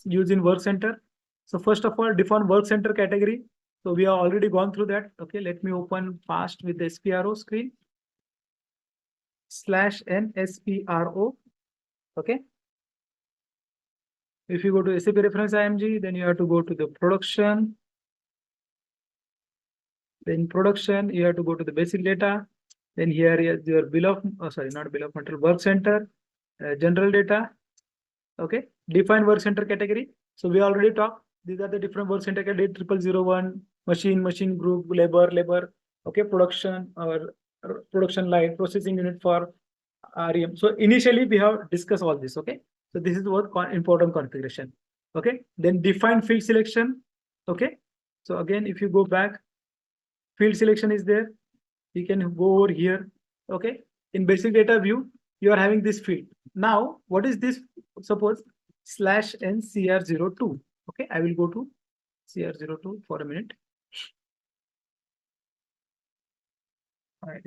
used in work center. So first of all, define work center category. So we have already gone through that. Okay, let me open fast with the SPRO screen. /n SPRO. Okay. If you go to SAP reference IMG, then you have to go to the production. Then production, you have to go to the basic data. Then here is your bill of, not bill of material, work center, general data. Okay, define work center category. So we already talked. These are the different work center category: 0001, machine group, labor. Okay, production or production line, processing unit for REM. So initially we have discussed all this. Okay, so this is what important configuration. Okay, then define field selection. Okay, so again, if you go back, field selection is there. You can go over here. Okay, in basic data view, you are having this field. Now, what is this? Suppose /n CR02. Okay, I will go to CR02 for a minute. All right,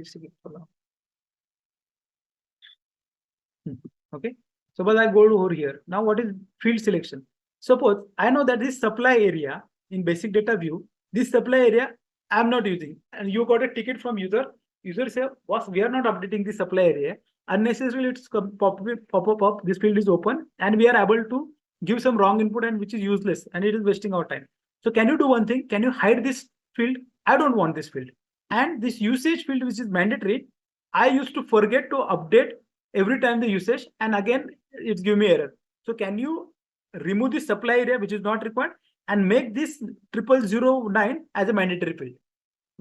okay, suppose I go over here. Now, what is field selection? Suppose I know that this supply area in basic data view, this supply area I'm not using, and you got a ticket from user. User say, boss, we are not updating the supply area. Unnecessarily, it's pop up. This field is open, and we are able to give some wrong input and which is useless, and it is wasting our time. So can you do one thing? Can you hide this field? I don't want this field. And this usage field, which is mandatory, I used to forget to update every time the usage, and again it's give me error. So can you remove the supply area which is not required and make this 0009 as a mandatory field?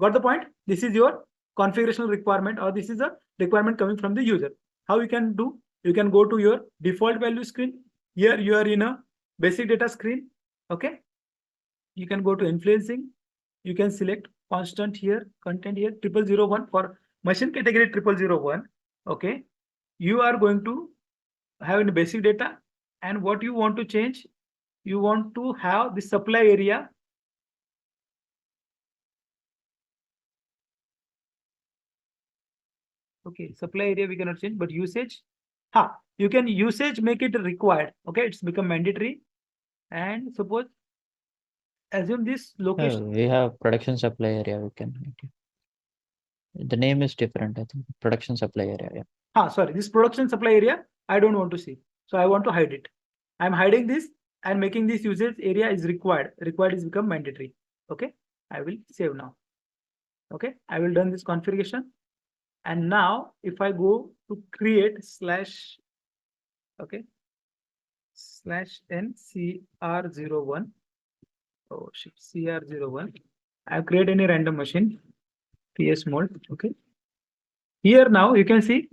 Got the point? This is your configurational requirement, or this is a requirement coming from the user. How you can do? You can go to your default value screen. Here you are in a basic data screen. Okay, you can go to influencing. You can select constant here, content here, 0001 for machine category 0001. Okay, you are going to have in basic data, and what you want to change, you want to have the supply area. Okay, supply area we cannot change, but usage, you can usage make it required. Okay, it's become mandatory. And suppose assume this location. We have production supply area. We can make it. The name is different, I think. Production supply area. Yeah. Sorry, this production supply area I don't want to see, so I want to hide it. I'm hiding this and making this usage area is required. Required is become mandatory. Okay, I will save now. Okay, I will done this configuration. And now if I go to create okay, /n CR01. Oh shit, CR01. I've created any random machine, PS mode. Okay. Here now you can see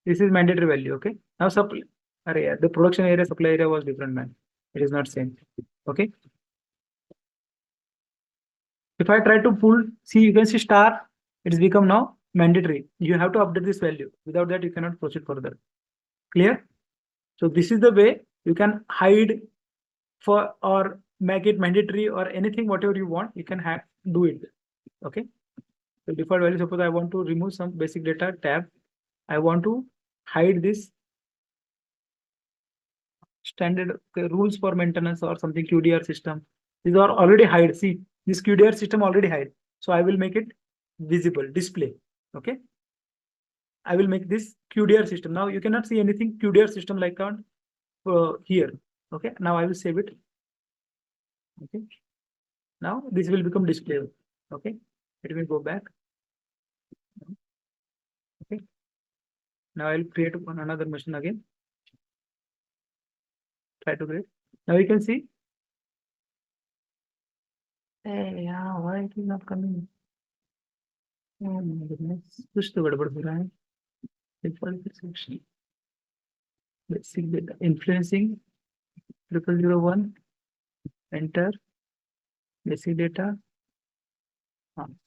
this is mandatory value. Okay. Now supply. The production area, supply area was different, man. It is not same. Okay. If I try to pull, see, you can see star. It has become now mandatory. You have to update this value. Without that, you cannot proceed further. Clear? So this is the way you can hide for or make it mandatory or anything, whatever you want, you can do it. Okay. So default value, suppose I want to remove some basic data tab. I want to hide this standard rules for maintenance or something QDR system. These are already hide. See, this QDR system already hide. So I will make it visible, display. Okay. I will make this QDR system. Now you cannot see anything QDR system like on here. Okay. Now I will save it. Okay. Now this will become display. Okay. Let me go back. Okay. Now I'll create another machine again. Try to create. Now you can see. Hey, yeah, why it is not coming? Oh my goodness. Push the word. Default section. Basic data influencing 0001. Enter basic data.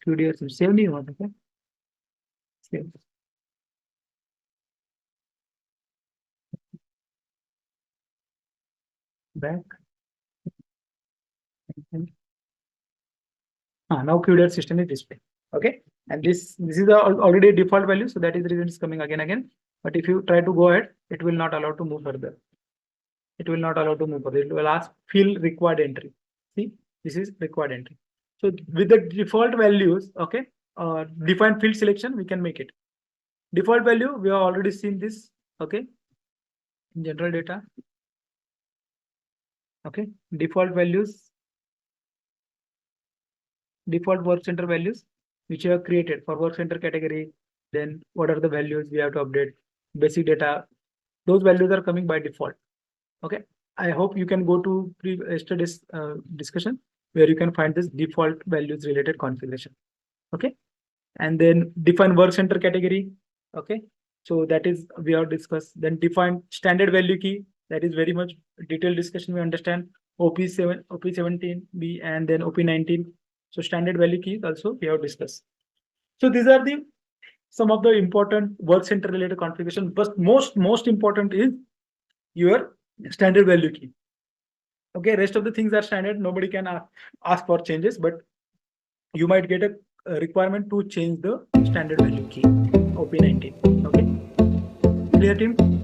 QDR save नहीं हुआ था क्या? Save. Back. Now QDR system is display. Okay, and this is already a default value, so that is the reason it's coming again. But if you try to go ahead, it will not allow to move further. it will not allow to move further. It will ask fill required entry. See, this is required entry. So with the default values, okay, define field selection, we can make it. Default value, we have already seen this, okay, in general data. Okay, default values, default work center values, which you have created for work center category. Then what are the values we have to update? Basic data, those values are coming by default. Okay, I hope you can go to yesterday's discussion where you can find this default values related configuration. Okay, and then define work center category. Okay, so that is we have discussed. Then define standard value key. That is very much detailed discussion. We understand OP7, OP17B, and then OP19. So standard value keys also we have discussed. So these are the some of the important work center related configuration. But most important is your standard value key. Okay, rest of the things are standard. Nobody can ask for changes, but you might get a requirement to change the standard value key OP19. Okay, clear team?